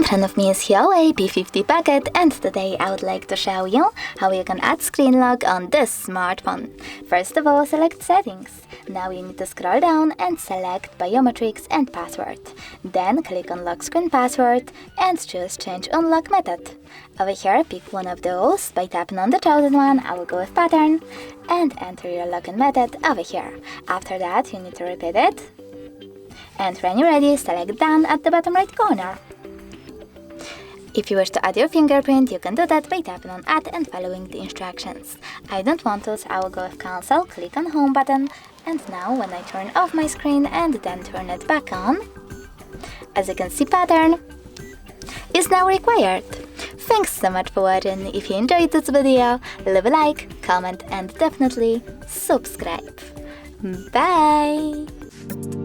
In front of me is HUAWEI P50 Pocket, and today I would like to show you how you can add screen lock on this smartphone. First of all, select Settings. Now you need to scroll down and select Biometrics and Password. Then click on Lock Screen Password and choose Change Unlock Method. Over here, pick one of those. By tapping on the chosen one, I will go with Pattern and enter your login method over here. After that, you need to repeat it. And when you're ready, select Done at the bottom right corner. If you wish to add your fingerprint, you can do that by tapping on Add and following the instructions. I don't want to, so I will go with Cancel, click on Home button, and now when I turn off my screen and then turn it back on, as you can see, Pattern is now required. Thanks so much for watching. If you enjoyed this video, leave a like, comment and definitely subscribe. Bye!